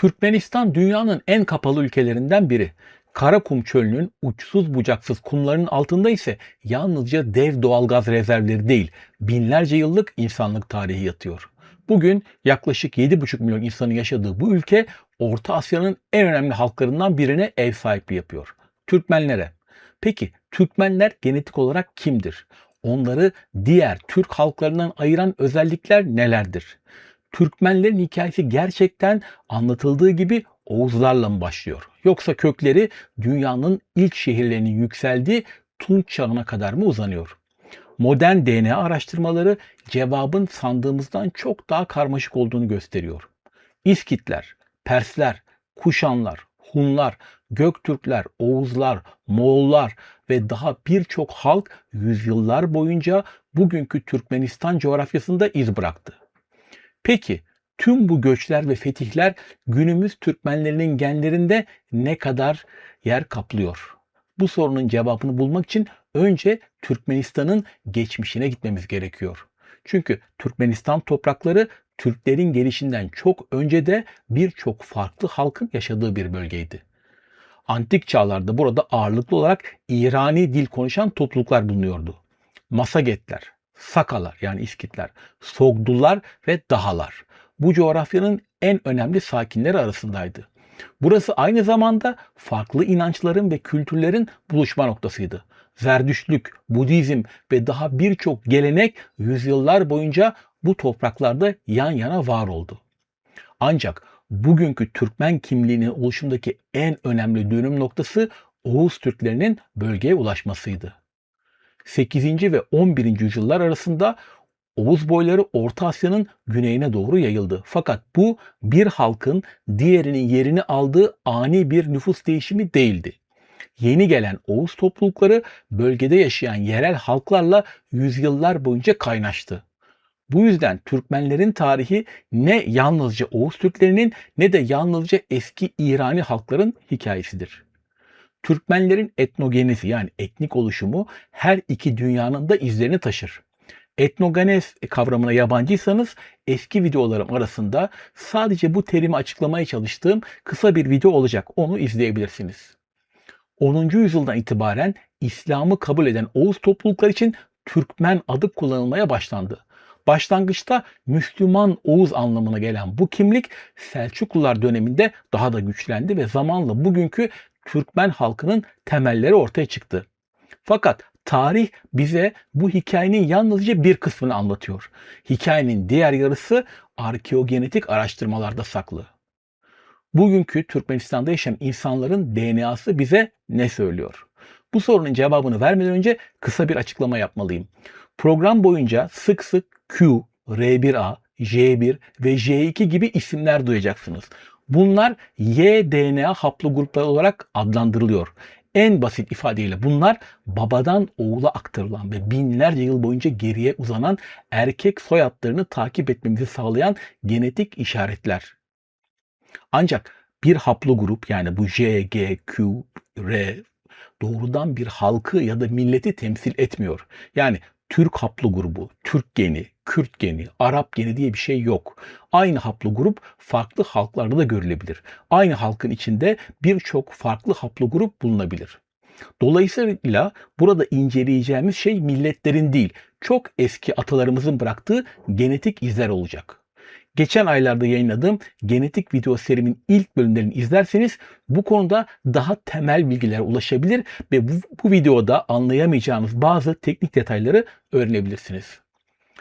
Türkmenistan dünyanın en kapalı ülkelerinden biri. Karakum Çölü'nün uçsuz bucaksız kumlarının altında ise yalnızca dev doğalgaz rezervleri değil, binlerce yıllık insanlık tarihi yatıyor. Bugün yaklaşık 7,5 milyon insanın yaşadığı bu ülke, Orta Asya'nın en önemli halklarından birine ev sahipliği yapıyor. Türkmenlere. Peki Türkmenler genetik olarak kimdir? Onları diğer Türk halklarından ayıran özellikler nelerdir? Türkmenlerin hikayesi gerçekten anlatıldığı gibi Oğuzlarla mı başlıyor? Yoksa kökleri dünyanın ilk şehirlerinin yükseldiği Tunç çağına kadar mı uzanıyor? Modern DNA araştırmaları cevabın sandığımızdan çok daha karmaşık olduğunu gösteriyor. İskitler, Persler, Kuşanlar, Hunlar, Göktürkler, Oğuzlar, Moğollar ve daha birçok halk yüzyıllar boyunca bugünkü Türkmenistan coğrafyasında iz bıraktı. Peki tüm bu göçler ve fetihler günümüz Türkmenlerinin genlerinde ne kadar yer kaplıyor? Bu sorunun cevabını bulmak için önce Türkmenistan'ın geçmişine gitmemiz gerekiyor. Çünkü Türkmenistan toprakları Türklerin gelişinden çok önce de birçok farklı halkın yaşadığı bir bölgeydi. Antik çağlarda burada ağırlıklı olarak İrani dil konuşan topluluklar bulunuyordu. Masagetler, Sakalar yani İskitler, Sogdular ve Dahalar bu coğrafyanın en önemli sakinleri arasındaydı. Burası aynı zamanda farklı inançların ve kültürlerin buluşma noktasıydı. Zerdüştlük, Budizm ve daha birçok gelenek yüzyıllar boyunca bu topraklarda yan yana var oldu. Ancak bugünkü Türkmen kimliğinin oluşumdaki en önemli dönüm noktası Oğuz Türklerinin bölgeye ulaşmasıydı. 8. ve 11. yüzyıllar arasında Oğuz boyları Orta Asya'nın güneyine doğru yayıldı. Fakat bu bir halkın diğerinin yerini aldığı ani bir nüfus değişimi değildi. Yeni gelen Oğuz toplulukları bölgede yaşayan yerel halklarla yüzyıllar boyunca kaynaştı. Bu yüzden Türkmenlerin tarihi ne yalnızca Oğuz Türklerinin ne de yalnızca eski İrani halkların hikayesidir. Türkmenlerin etnogenezi yani etnik oluşumu her iki dünyanın da izlerini taşır. Etnogenez kavramına yabancıysanız eski videolarım arasında sadece bu terimi açıklamaya çalıştığım kısa bir video olacak. Onu izleyebilirsiniz. 10. yüzyıldan itibaren İslam'ı kabul eden Oğuz toplulukları için Türkmen adı kullanılmaya başlandı. Başlangıçta Müslüman Oğuz anlamına gelen bu kimlik Selçuklular döneminde daha da güçlendi ve zamanla bugünkü Türkmen halkının temelleri ortaya çıktı. Fakat tarih bize bu hikayenin yalnızca bir kısmını anlatıyor. Hikayenin diğer yarısı arkeogenetik araştırmalarda saklı. Bugünkü Türkmenistan'da yaşayan insanların DNA'sı bize ne söylüyor? Bu sorunun cevabını vermeden önce kısa bir açıklama yapmalıyım. Program boyunca sık sık Q, R1A, J1 ve J2 gibi isimler duyacaksınız. Bunlar Y-DNA haplogrupları olarak adlandırılıyor. En basit ifadeyle bunlar babadan oğula aktarılan ve binlerce yıl boyunca geriye uzanan erkek soyadlarını takip etmemizi sağlayan genetik işaretler. Ancak bir haplogrup yani bu J, G, Q, R doğrudan bir halkı ya da milleti temsil etmiyor. Yani Türk haplogrubu, Türk geni, Kürt geni, Arap geni diye bir şey yok. Aynı haplogrup farklı halklarda da görülebilir. Aynı halkın içinde birçok farklı haplogrup bulunabilir. Dolayısıyla burada inceleyeceğimiz şey milletlerin değil, çok eski atalarımızın bıraktığı genetik izler olacak. Geçen aylarda yayınladığım genetik video serimin ilk bölümlerini izlerseniz bu konuda daha temel bilgilere ulaşabilir ve bu videoda anlayamayacağınız bazı teknik detayları öğrenebilirsiniz.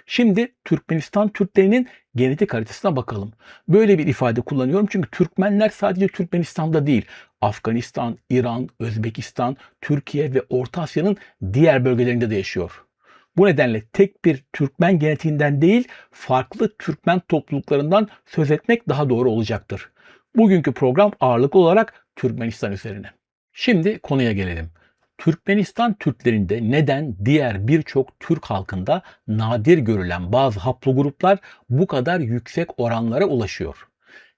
Şimdi Türkmenistan Türklerinin genetik haritasına bakalım. Böyle bir ifade kullanıyorum çünkü Türkmenler sadece Türkmenistan'da değil, Afganistan, İran, Özbekistan, Türkiye ve Orta Asya'nın diğer bölgelerinde de yaşıyor. Bu nedenle tek bir Türkmen genetiğinden değil, farklı Türkmen topluluklarından söz etmek daha doğru olacaktır. Bugünkü program ağırlıklı olarak Türkmenistan üzerine. Şimdi konuya gelelim. Türkmenistan Türklerinde neden diğer birçok Türk halkında nadir görülen bazı haplogruplar bu kadar yüksek oranlara ulaşıyor?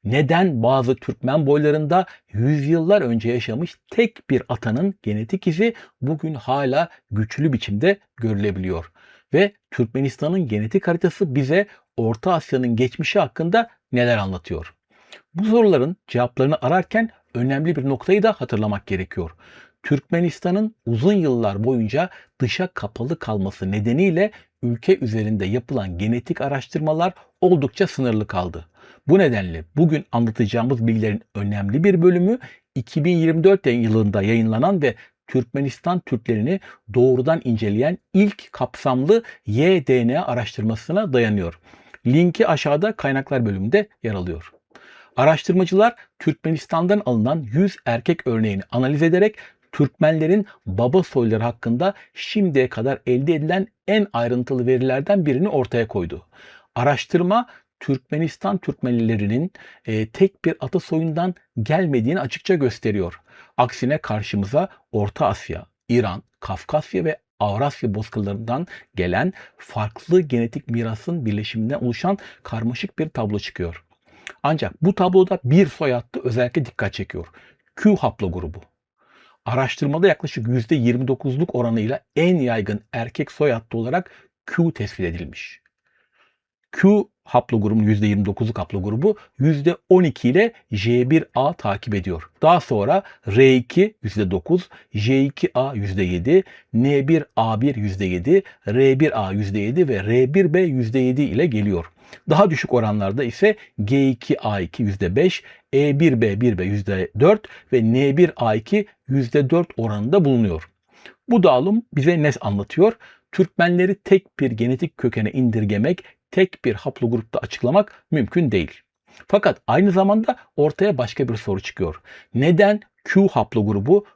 Neden bazı Türkmen boylarında yüzyıllar önce yaşamış tek bir atanın genetik izi bugün hala güçlü biçimde görülebiliyor? Ve Türkmenistan'ın genetik haritası bize Orta Asya'nın geçmişi hakkında neler anlatıyor? Bu soruların cevaplarını ararken önemli bir noktayı da hatırlamak gerekiyor. Türkmenistan'ın uzun yıllar boyunca dışa kapalı kalması nedeniyle ülke üzerinde yapılan genetik araştırmalar oldukça sınırlı kaldı. Bu nedenle bugün anlatacağımız bilgilerin önemli bir bölümü 2024 yılında yayınlanan ve Türkmenistan Türklerini doğrudan inceleyen ilk kapsamlı Y-DNA araştırmasına dayanıyor. Linki aşağıda kaynaklar bölümünde yer alıyor. Araştırmacılar Türkmenistan'dan alınan 100 erkek örneğini analiz ederek Türkmenlerin baba soyları hakkında şimdiye kadar elde edilen en ayrıntılı verilerden birini ortaya koydu. Araştırma Türkmenistan Türkmenlilerinin tek bir atasoyundan gelmediğini açıkça gösteriyor. Aksine karşımıza Orta Asya, İran, Kafkasya ve Avrasya bozkırlarından gelen farklı genetik mirasın birleşiminden oluşan karmaşık bir tablo çıkıyor. Ancak bu tabloda bir soy hattı özellikle dikkat çekiyor. Q haplogrubu. Araştırmada yaklaşık %29'luk oranıyla en yaygın erkek soy hattı olarak Q tespit edilmiş. Q haplogrubunun %29'luk haplogrubu %12 ile J1A takip ediyor. Daha sonra R2 %9, J2A %7, N1A1 %7, R1A %7 ve R1B %7 ile geliyor. Daha düşük oranlarda ise G2A2 %5, E1B1B %4 ve N1A2 %4 oranında bulunuyor. Bu dağılım bize ne anlatıyor? Türkmenleri tek bir genetik kökene indirgemek, tek bir haplogrupta açıklamak mümkün değil. Fakat aynı zamanda ortaya başka bir soru çıkıyor. Neden Q haplogrubu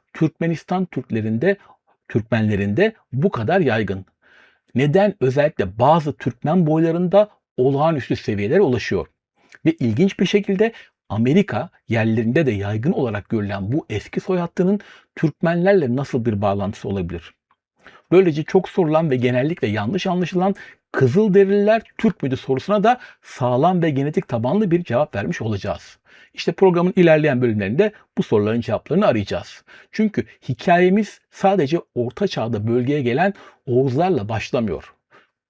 Türkmenlerinde bu kadar yaygın? Neden özellikle bazı Türkmen boylarında olağanüstü seviyelere ulaşıyor? Ve ilginç bir şekilde Amerika yerlerinde de yaygın olarak görülen bu eski soy hattının Türkmenlerle nasıl bir bağlantısı olabilir? Böylece çok sorulan ve genellikle yanlış anlaşılan Kızılderililer Türk müydü sorusuna da sağlam ve genetik tabanlı bir cevap vermiş olacağız. İşte programın ilerleyen bölümlerinde bu soruların cevaplarını arayacağız. Çünkü hikayemiz sadece Orta Çağ'da bölgeye gelen Oğuzlarla başlamıyor.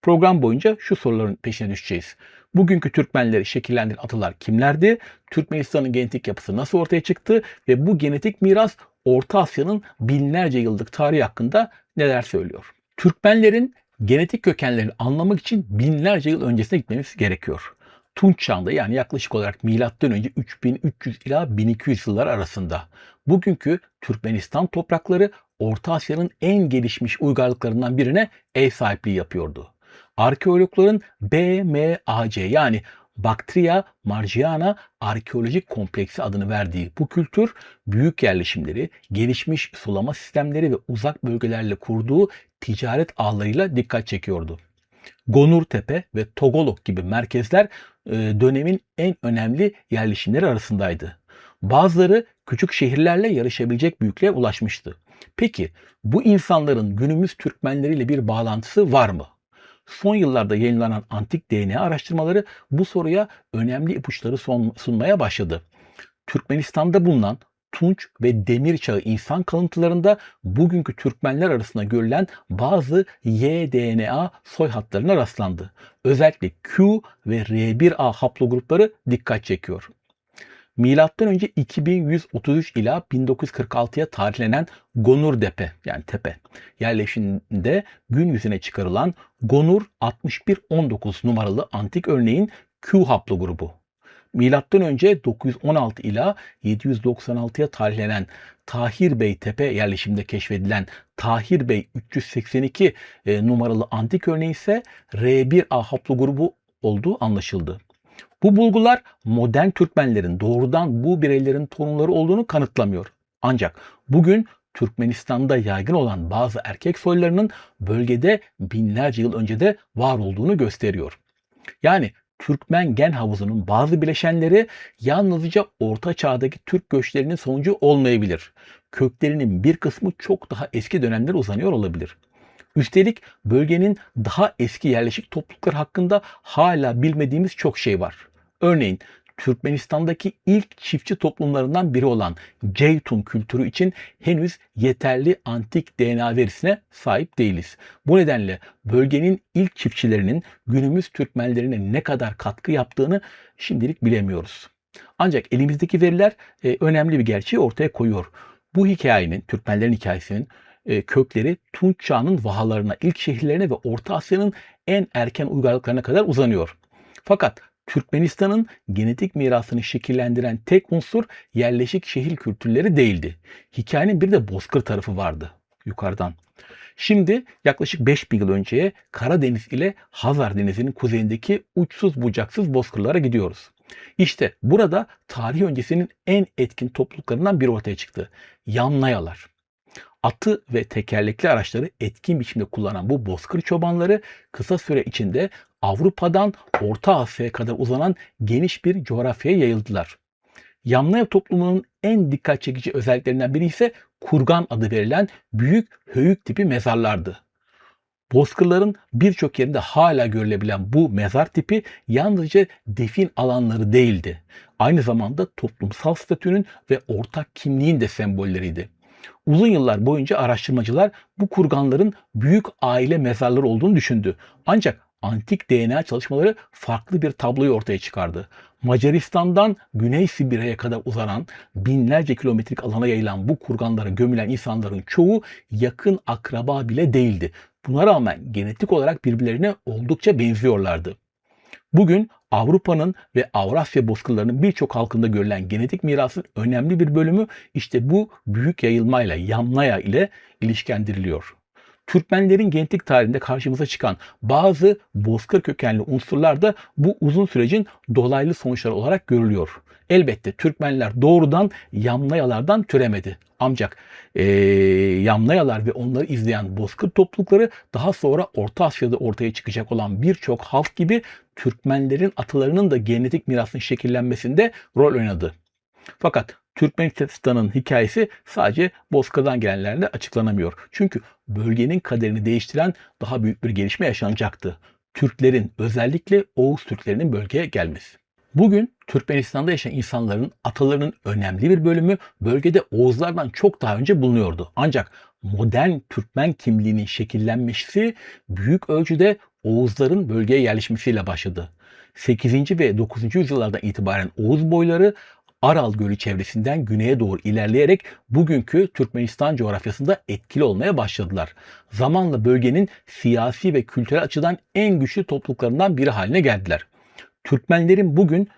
Program boyunca şu soruların peşine düşeceğiz. Bugünkü Türkmenleri şekillendiren atalar kimlerdi? Türkmenistan'ın genetik yapısı nasıl ortaya çıktı? Ve bu genetik miras Orta Asya'nın binlerce yıllık tarihi hakkında neler söylüyor? Türkmenlerin genetik kökenlerini anlamak için binlerce yıl öncesine gitmemiz gerekiyor. Tunç Çağı'nda yani yaklaşık olarak M.Ö. 3300 ila 1200 yıllar arasında bugünkü Türkmenistan toprakları Orta Asya'nın en gelişmiş uygarlıklarından birine ev sahipliği yapıyordu. Arkeologların BMAC yani Bactria Margiana Arkeolojik Kompleksi adını verdiği bu kültür büyük yerleşimleri, gelişmiş sulama sistemleri ve uzak bölgelerle kurduğu ticaret ağlarıyla dikkat çekiyordu. Gonurtepe ve Togolok gibi merkezler dönemin en önemli yerleşimleri arasındaydı. Bazıları küçük şehirlerle yarışabilecek büyüklüğe ulaşmıştı. Peki bu insanların günümüz Türkmenleriyle bir bağlantısı var mı? Son yıllarda yayınlanan antik DNA araştırmaları bu soruya önemli ipuçları sunmaya başladı. Türkmenistan'da bulunan Tunç ve Demir Çağı insan kalıntılarında bugünkü Türkmenler arasında görülen bazı Y-DNA soy hatlarına rastlandı. Özellikle Q ve R1A haplogrupları dikkat çekiyor. Milattan önce 2133 ila 1946'ya tarihlenen Gonurtepe yani tepe yerleşiminde gün yüzüne çıkarılan Gonur 6119 numaralı antik örneğin Q haplogrubu. Milattan önce 916 ila 796'ya tarihlenen Tahir Bey Tepe yerleşiminde keşfedilen Tahir Bey 382 numaralı antik örneği ise R1A haplogrubu olduğu anlaşıldı. Bu bulgular modern Türkmenlerin doğrudan bu bireylerin torunları olduğunu kanıtlamıyor. Ancak bugün Türkmenistan'da yaygın olan bazı erkek soylarının bölgede binlerce yıl önce de var olduğunu gösteriyor. Yani Türkmen gen havuzunun bazı bileşenleri yalnızca Orta Çağ'daki Türk göçlerinin sonucu olmayabilir. Köklerinin bir kısmı çok daha eski dönemlere uzanıyor olabilir. Üstelik bölgenin daha eski yerleşik topluluklar hakkında hala bilmediğimiz çok şey var. Örneğin Türkmenistan'daki ilk çiftçi toplumlarından biri olan Ceytun kültürü için henüz yeterli antik DNA verisine sahip değiliz. Bu nedenle bölgenin ilk çiftçilerinin günümüz Türkmenlerine ne kadar katkı yaptığını şimdilik bilemiyoruz. Ancak elimizdeki veriler önemli bir gerçeği ortaya koyuyor. Bu hikayenin, Türkmenlerin hikayesinin kökleri Tunç Çağı'nın vahalarına, ilk şehirlerine ve Orta Asya'nın en erken uygarlıklarına kadar uzanıyor. Fakat Türkmenistan'ın genetik mirasını şekillendiren tek unsur yerleşik şehir kültürleri değildi. Hikayenin bir de bozkır tarafı vardı yukarıdan. Şimdi yaklaşık 5000 yıl önceye Karadeniz ile Hazar Denizi'nin kuzeyindeki uçsuz bucaksız bozkırlara gidiyoruz. İşte burada tarih öncesinin en etkin topluluklarından biri ortaya çıktı. Yamnayalar. Atı ve tekerlekli araçları etkin biçimde kullanan bu bozkır çobanları kısa süre içinde Avrupa'dan Orta Asya'ya kadar uzanan geniş bir coğrafyaya yayıldılar. Yamnaya toplumunun en dikkat çekici özelliklerinden biri ise kurgan adı verilen büyük höyük tipi mezarlardı. Bozkırların birçok yerinde hala görülebilen bu mezar tipi yalnızca defin alanları değildi. Aynı zamanda toplumsal statünün ve ortak kimliğin de sembolleriydi. Uzun yıllar boyunca araştırmacılar bu kurganların büyük aile mezarları olduğunu düşündü. Ancak antik DNA çalışmaları farklı bir tabloyu ortaya çıkardı. Macaristan'dan Güney Sibirya'ya kadar uzanan binlerce kilometrelik alana yayılan bu kurganlara gömülen insanların çoğu yakın akraba bile değildi. Buna rağmen genetik olarak birbirlerine oldukça benziyorlardı. Bugün Avrupa'nın ve Avrasya bozkırlarının birçok halkında görülen genetik mirasın önemli bir bölümü işte bu büyük yayılmayla, Yamnaya ile ilişkilendiriliyor. Türkmenlerin genetik tarihinde karşımıza çıkan bazı bozkır kökenli unsurlar da bu uzun sürecin dolaylı sonuçları olarak görülüyor. Elbette Türkmenler doğrudan Yamnayalardan türemedi. Ancak Yamnayalar ve onları izleyen bozkır toplulukları daha sonra Orta Asya'da ortaya çıkacak olan birçok halk gibi Türkmenlerin atalarının da genetik mirasının şekillenmesinde rol oynadı. Fakat Türkmenistan'ın hikayesi sadece Bozkır'dan gelenlerle açıklanamıyor. Çünkü bölgenin kaderini değiştiren daha büyük bir gelişme yaşanacaktı. Türklerin, özellikle Oğuz Türklerinin bölgeye gelmesi. Bugün Türkmenistan'da yaşayan insanların atalarının önemli bir bölümü bölgede Oğuzlardan çok daha önce bulunuyordu. Ancak modern Türkmen kimliğinin şekillenmesi büyük ölçüde Oğuzların bölgeye yerleşmesiyle başladı. 8. ve 9. yüzyıllardan itibaren Oğuz boyları Aral Gölü çevresinden güneye doğru ilerleyerek bugünkü Türkmenistan coğrafyasında etkili olmaya başladılar. Zamanla bölgenin siyasi ve kültürel açıdan en güçlü topluluklarından biri haline geldiler. Türkmenlerin bugün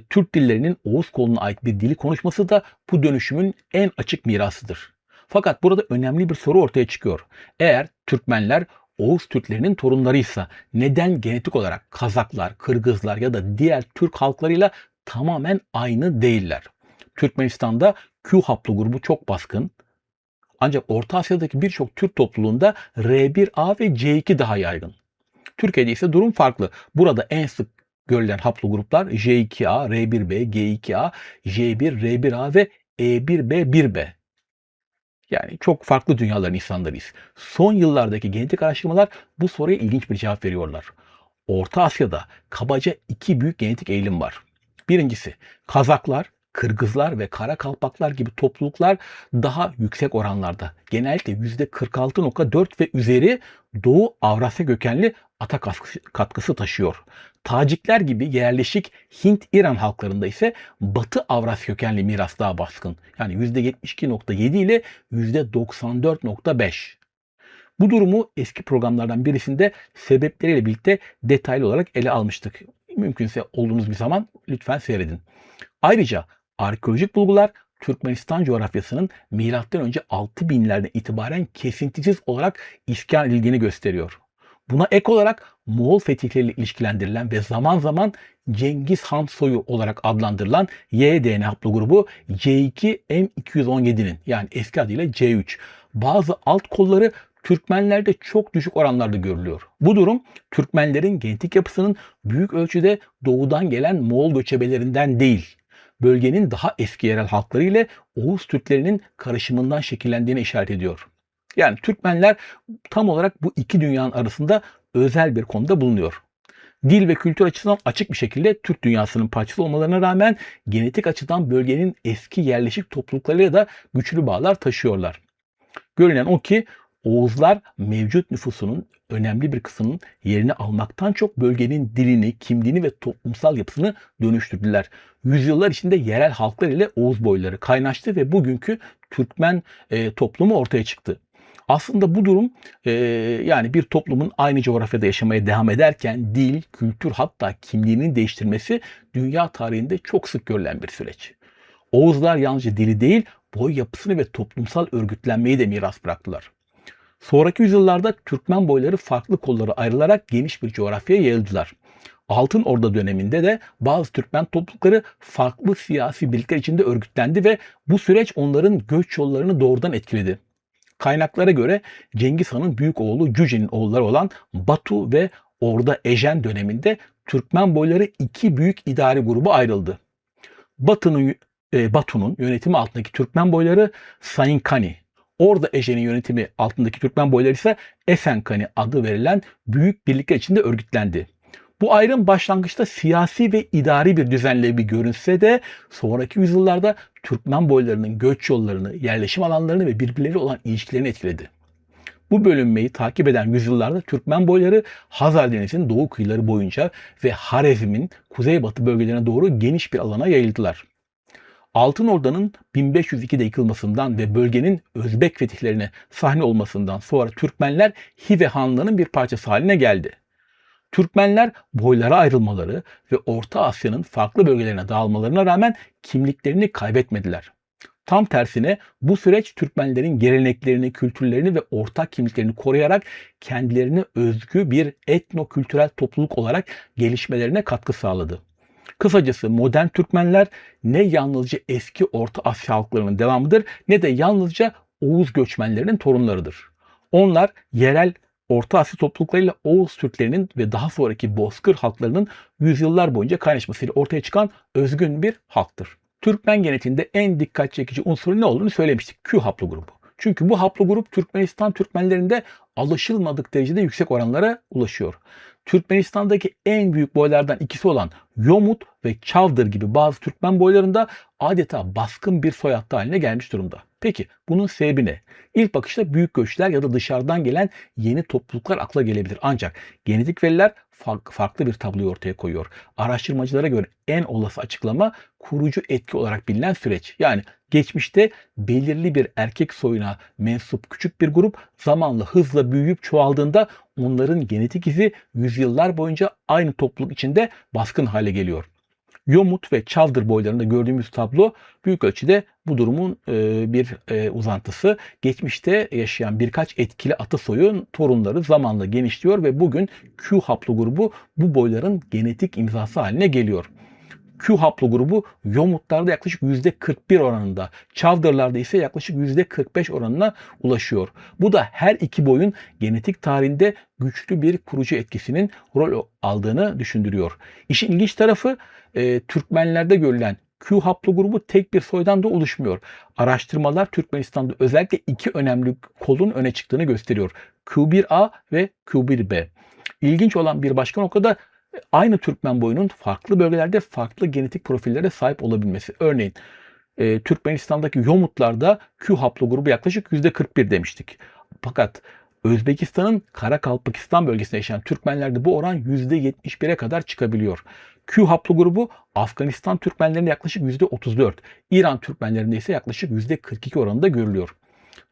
Türk dillerinin Oğuz koluna ait bir dili konuşması da bu dönüşümün en açık mirasıdır. Fakat burada önemli bir soru ortaya çıkıyor. Eğer Türkmenler Oğuz Türklerinin torunlarıysa neden genetik olarak Kazaklar, Kırgızlar ya da diğer Türk halklarıyla tamamen aynı değiller? Türkmenistan'da Q haplogrubu çok baskın. Ancak Orta Asya'daki birçok Türk topluluğunda R1A ve C2 daha yaygın. Türkiye'de ise durum farklı. Burada en sık görülen haplogruplar J2A, R1B, G2A, J1, R1A ve E1B1B. Yani çok farklı dünyaların insanlarıyız. Son yıllardaki genetik araştırmalar bu soruya ilginç bir cevap veriyorlar. Orta Asya'da kabaca iki büyük genetik eğilim var. Birincisi Kazaklar, Kırgızlar ve Karakalpaklar gibi topluluklar daha yüksek oranlarda, genellikle %46,4 ve üzeri Doğu Avrasya kökenli ata katkısı taşıyor. Tacikler gibi yerleşik Hint-İran halklarında ise Batı Avrasya kökenli miras daha baskın. Yani %72,7 ile %94,5. Bu durumu eski programlardan birisinde sebepleriyle birlikte detaylı olarak ele almıştık. Mümkünse olduğunuz bir zaman lütfen seyredin. Ayrıca arkeolojik bulgular Türkmenistan coğrafyasının M.Ö. 6000'lerden itibaren kesintisiz olarak iskan edildiğini gösteriyor. Buna ek olarak Moğol fetihleriyle ilişkilendirilen ve zaman zaman Cengiz Han soyu olarak adlandırılan Y-DNA haplogrubu C2M217'nin yani eski adıyla C3 bazı alt kolları Türkmenlerde çok düşük oranlarda görülüyor. Bu durum Türkmenlerin genetik yapısının büyük ölçüde doğudan gelen Moğol göçebelerinden değil, bölgenin daha eski yerel halkları ile Oğuz Türklerinin karışımından şekillendiğine işaret ediyor. Yani Türkmenler tam olarak bu iki dünyanın arasında özel bir konuda bulunuyor. Dil ve kültür açısından açık bir şekilde Türk dünyasının parçası olmalarına rağmen genetik açıdan bölgenin eski yerleşik topluluklarıyla da güçlü bağlar taşıyorlar. Görünen o ki Oğuzlar mevcut nüfusunun önemli bir kısmının yerini almaktan çok bölgenin dilini, kimliğini ve toplumsal yapısını dönüştürdüler. Yüzyıllar içinde yerel halklar ile Oğuz boyları kaynaştı ve bugünkü Türkmen toplumu ortaya çıktı. Aslında bu durum yani bir toplumun aynı coğrafyada yaşamaya devam ederken dil, kültür hatta kimliğinin değiştirmesi dünya tarihinde çok sık görülen bir süreç. Oğuzlar yalnızca dili değil, boy yapısını ve toplumsal örgütlenmeyi de miras bıraktılar. Sonraki yüzyıllarda Türkmen boyları farklı kollara ayrılarak geniş bir coğrafyaya yayıldılar. Altın Orda döneminde de bazı Türkmen toplulukları farklı siyasi birlikler içinde örgütlendi ve bu süreç onların göç yollarını doğrudan etkiledi. Kaynaklara göre Cengiz Han'ın büyük oğlu Cüce'nin oğulları olan Batu ve Orda Ejen döneminde Türkmen boyları iki büyük idari gruba ayrıldı. Batu'nun yönetimi altındaki Türkmen boyları Sayınkani, Orda Ejen'in yönetimi altındaki Türkmen boyları ise Esenkani adı verilen büyük birlikler içinde örgütlendi. Bu ayrım başlangıçta siyasi ve idari bir düzenle bir görünse de sonraki yüzyıllarda Türkmen boylarının göç yollarını, yerleşim alanlarını ve birbirleriyle olan ilişkilerini etkiledi. Bu bölünmeyi takip eden yüzyıllarda Türkmen boyları Hazar Denizi'nin doğu kıyıları boyunca ve Harezm'in kuzeybatı bölgelerine doğru geniş bir alana yayıldılar. Altın Orda'nın 1502'de yıkılmasından ve bölgenin Özbek fetihlerine sahne olmasından sonra Türkmenler Hive Hanlığı'nın bir parçası haline geldi. Türkmenler boylara ayrılmaları ve Orta Asya'nın farklı bölgelerine dağılmalarına rağmen kimliklerini kaybetmediler. Tam tersine bu süreç Türkmenlerin geleneklerini, kültürlerini ve ortak kimliklerini koruyarak kendilerine özgü bir etno-kültürel topluluk olarak gelişmelerine katkı sağladı. Kısacası modern Türkmenler ne yalnızca eski Orta Asya halklarının devamıdır ne de yalnızca Oğuz göçmenlerinin torunlarıdır. Onlar yerel Orta Asya topluluklarıyla Oğuz Türklerinin ve daha sonraki Bozkır halklarının yüzyıllar boyunca kaynaşmasıyla ortaya çıkan özgün bir halktır. Türkmen genetiğinde en dikkat çekici unsurun ne olduğunu söylemiştik. Q haplogrubu. Çünkü bu haplogrup Türkmenistan Türkmenlerinde alışılmadık derecede yüksek oranlara ulaşıyor. Türkmenistan'daki en büyük boylardan ikisi olan Yomut ve Çavdır gibi bazı Türkmen boylarında adeta baskın bir soy hattı haline gelmiş durumda. Peki bunun sebebi ne? İlk bakışta büyük göçler ya da dışarıdan gelen yeni topluluklar akla gelebilir. Ancak genetik veriler farklı bir tabloyu ortaya koyuyor. Araştırmacılara göre en olası açıklama kurucu etki olarak bilinen süreç. Yani geçmişte belirli bir erkek soyuna mensup küçük bir grup zamanla hızla büyüyüp çoğaldığında onların genetik izi yüzyıllar boyunca aynı topluluk içinde baskın hale geliyor. Yomut ve Çavdır boylarında gördüğümüz tablo büyük ölçüde bu durumun bir uzantısı. Geçmişte yaşayan birkaç etkili atasoyun torunları zamanla genişliyor ve bugün Q haplogrubu bu boyların genetik imzası haline geliyor. Q haplogrubu Yomutlarda yaklaşık %41 oranında, Çavdırlarda ise yaklaşık %45 oranına ulaşıyor. Bu da her iki boyun genetik tarihinde güçlü bir kurucu etkisinin rol aldığını düşündürüyor. İşin ilginç tarafı Türkmenlerde görülen Q haplogrubu tek bir soydan da oluşmuyor. Araştırmalar Türkmenistan'da özellikle iki önemli kolun öne çıktığını gösteriyor. Q1A ve Q1B. İlginç olan bir başka nokta da aynı Türkmen boyunun farklı bölgelerde farklı genetik profillere sahip olabilmesi. Örneğin Türkmenistan'daki Yomutlarda Q haplogrubu yaklaşık %41 demiştik. Fakat Özbekistan'ın Karakalpakistan bölgesinde yaşayan Türkmenlerde bu oran %71'e kadar çıkabiliyor. Q haplogrubu Afganistan Türkmenlerinde yaklaşık %34, İran Türkmenlerinde ise yaklaşık %42 oranında görülüyor.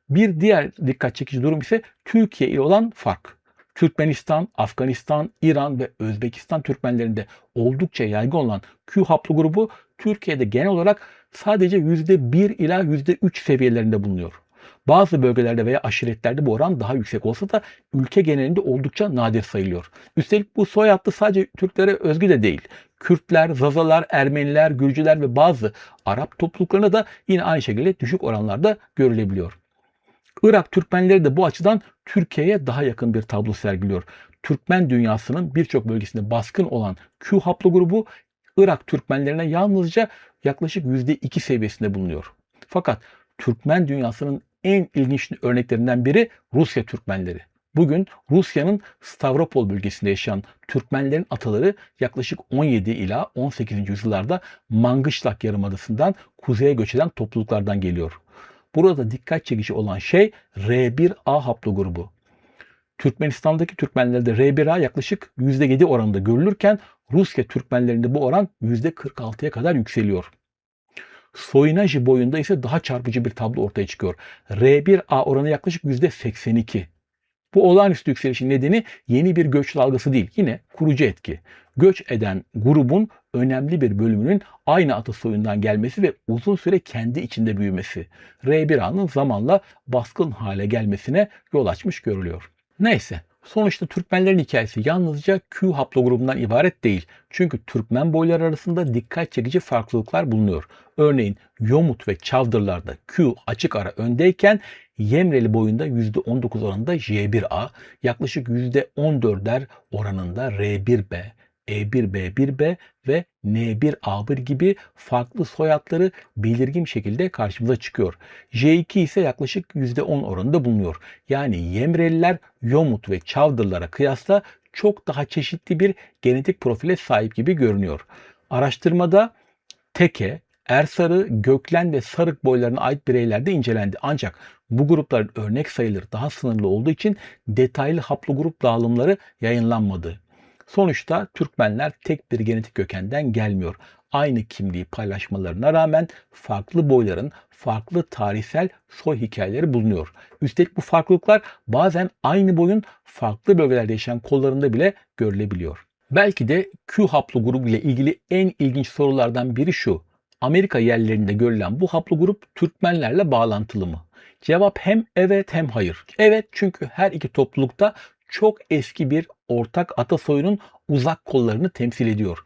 Bir diğer dikkat çekici durum ise Türkiye ile olan fark. Türkmenistan, Afganistan, İran ve Özbekistan Türkmenlerinde oldukça yaygın olan Q haplogrubu Türkiye'de genel olarak sadece %1 ila %3 seviyelerinde bulunuyor. Bazı bölgelerde veya aşiretlerde bu oran daha yüksek olsa da ülke genelinde oldukça nadir sayılıyor. Üstelik bu soy hattı sadece Türklere özgü de değil. Kürtler, Zazalar, Ermeniler, Gürcüler ve bazı Arap topluluklarına da yine aynı şekilde düşük oranlarda görülebiliyor. Irak Türkmenleri de bu açıdan Türkiye'ye daha yakın bir tablo sergiliyor. Türkmen dünyasının birçok bölgesinde baskın olan Q haplogrubu Irak Türkmenlerine yalnızca yaklaşık %2 seviyesinde bulunuyor. Fakat Türkmen dünyasının en ilginç örneklerinden biri Rusya Türkmenleri. Bugün Rusya'nın Stavropol bölgesinde yaşayan Türkmenlerin ataları yaklaşık 17 ila 18. yüzyıllarda Mangışlak Yarımadası'ndan kuzeye göç eden topluluklardan geliyor. Burada dikkat çekici olan şey R1A haplogrubu. Türkmenistan'daki Türkmenlerde R1A yaklaşık %7 oranında görülürken Rusya Türkmenlerinde bu oran %46'ya kadar yükseliyor. Soyunaji boyunda ise daha çarpıcı bir tablo ortaya çıkıyor. R1A oranı yaklaşık %82. Bu olağanüstü yükselişin nedeni yeni bir göç dalgası değil, yine kurucu etki. Göç eden grubun önemli bir bölümünün aynı atasoyundan gelmesi ve uzun süre kendi içinde büyümesi. R1A'nın zamanla baskın hale gelmesine yol açmış görülüyor. Neyse, sonuçta Türkmenlerin hikayesi yalnızca Q haplogrubundan ibaret değil. Çünkü Türkmen boyları arasında dikkat çekici farklılıklar bulunuyor. Örneğin Yomut ve Çavdırlarda Q açık ara öndeyken Yemreli boyunda %19 oranında J1A, yaklaşık %14'er oranında R1B, E1B1B ve N1A1 gibi farklı soyadları belirgin şekilde karşımıza çıkıyor. J2 ise yaklaşık %10 oranında bulunuyor. Yani Yemreliler Yomut ve Çavdırlara kıyasla çok daha çeşitli bir genetik profile sahip gibi görünüyor. Araştırmada Teke, Ersarı, Göklen ve Sarık boylarına ait bireyler de incelendi. Ancak bu grupların örnek sayıları daha sınırlı olduğu için detaylı haplogrup dağılımları yayınlanmadı. Sonuçta Türkmenler tek bir genetik kökenden gelmiyor. Aynı kimliği paylaşmalarına rağmen farklı boyların farklı tarihsel soy hikayeleri bulunuyor. Üstelik bu farklılıklar bazen aynı boyun farklı bölgelerde yaşayan kollarında bile görülebiliyor. Belki de Q haplogrubu ile ilgili en ilginç sorulardan biri şu: Amerika yerlerinde görülen bu haplogrup Türkmenlerle bağlantılı mı? Cevap hem evet hem hayır. Evet, çünkü her iki toplulukta çok eski bir ortak atasoyunun uzak kollarını temsil ediyor.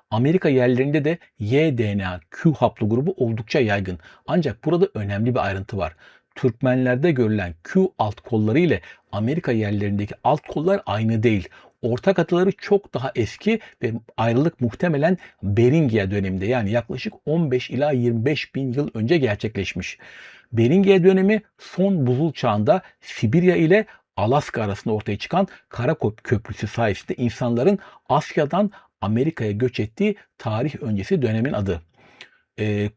Amerika yerlerinde de Y-DNA Q haplogrubu oldukça yaygın. Ancak burada önemli bir ayrıntı var. Türkmenlerde görülen Q alt kolları ile Amerika yerlerindeki alt kollar aynı değil. Ortak ataları çok daha eski ve ayrılık muhtemelen Beringia döneminde, yani yaklaşık 15 ila 25 bin yıl önce gerçekleşmiş. Beringia dönemi son buzul çağında Sibirya ile Alaska arasında ortaya çıkan Kara Köprüsü sayesinde insanların Asya'dan Amerika'ya göç ettiği tarih öncesi dönemin adı.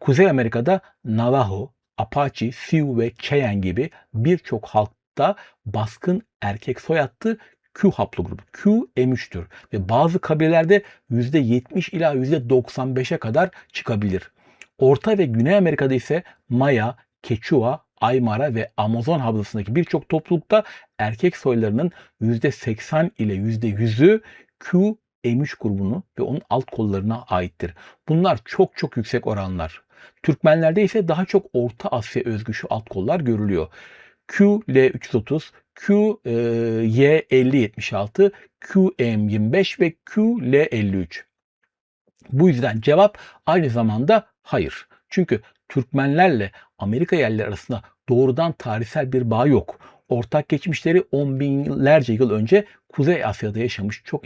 Kuzey Amerika'da Navajo, Apache, Sioux ve Cheyenne gibi birçok halkta baskın erkek soyadlı Q haplogrubu. Q M3'tür ve bazı kabilelerde %70 ila %95'e kadar çıkabilir. Orta ve Güney Amerika'da ise Maya, Quechua, Aymara ve Amazon havzasındaki birçok toplulukta erkek soylarının %80 ile %100'ü Q M3 grubunu ve onun alt kollarına aittir. Bunlar çok çok yüksek oranlar. Türkmenlerde ise daha çok Orta Asya özgü şu alt kollar görülüyor. QL330, QY5076, QM25 ve QL53. Bu yüzden cevap aynı zamanda hayır. Çünkü Türkmenlerle Amerika yerleri arasında doğrudan tarihsel bir bağ yok. Ortak geçmişleri 10 binlerce yıl önce Kuzey Asya'da yaşamış çok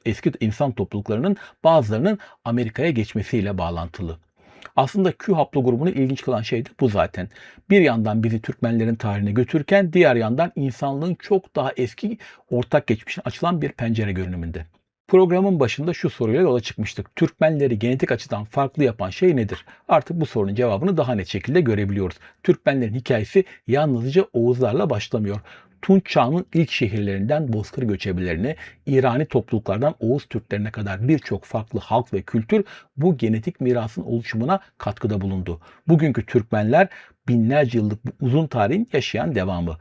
eski insan topluluklarının bazılarının Amerika'ya geçmesiyle bağlantılı. Aslında Q haplogrubunu ilginç kılan şey de bu zaten. Bir yandan bizi Türkmenlerin tarihine götürürken diğer yandan insanlığın çok daha eski ortak geçmişine açılan bir pencere görünümünde. Programın başında şu soruyla yola çıkmıştık. Türkmenleri genetik açıdan farklı yapan şey nedir? Artık bu sorunun cevabını daha net şekilde görebiliyoruz. Türkmenlerin hikayesi yalnızca Oğuzlarla başlamıyor. Tunç Çağı'nın ilk şehirlerinden Bozkır göçebelerine, İrani topluluklardan Oğuz Türklerine kadar birçok farklı halk ve kültür bu genetik mirasın oluşumuna katkıda bulundu. Bugünkü Türkmenler binlerce yıllık bu uzun tarihin yaşayan devamı.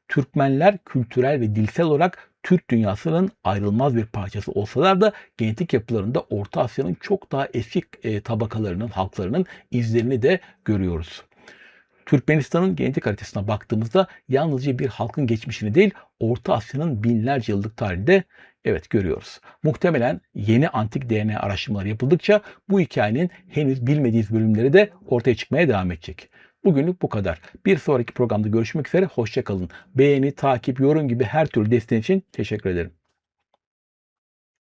Türkmenler kültürel ve dilsel olarak Türk dünyasının ayrılmaz bir parçası olsalar da genetik yapılarında Orta Asya'nın çok daha eski tabakalarının, halklarının izlerini de görüyoruz. Türkmenistan'ın genetik haritasına baktığımızda yalnızca bir halkın geçmişini değil, Orta Asya'nın binlerce yıllık tarihinde görüyoruz. Muhtemelen yeni antik DNA araştırmaları yapıldıkça bu hikayenin henüz bilmediğimiz bölümleri de ortaya çıkmaya devam edecek. Bugünlük bu kadar. Bir sonraki programda görüşmek üzere. Hoşça kalın. Beğeni, takip, yorum gibi her türlü desteğin için teşekkür ederim.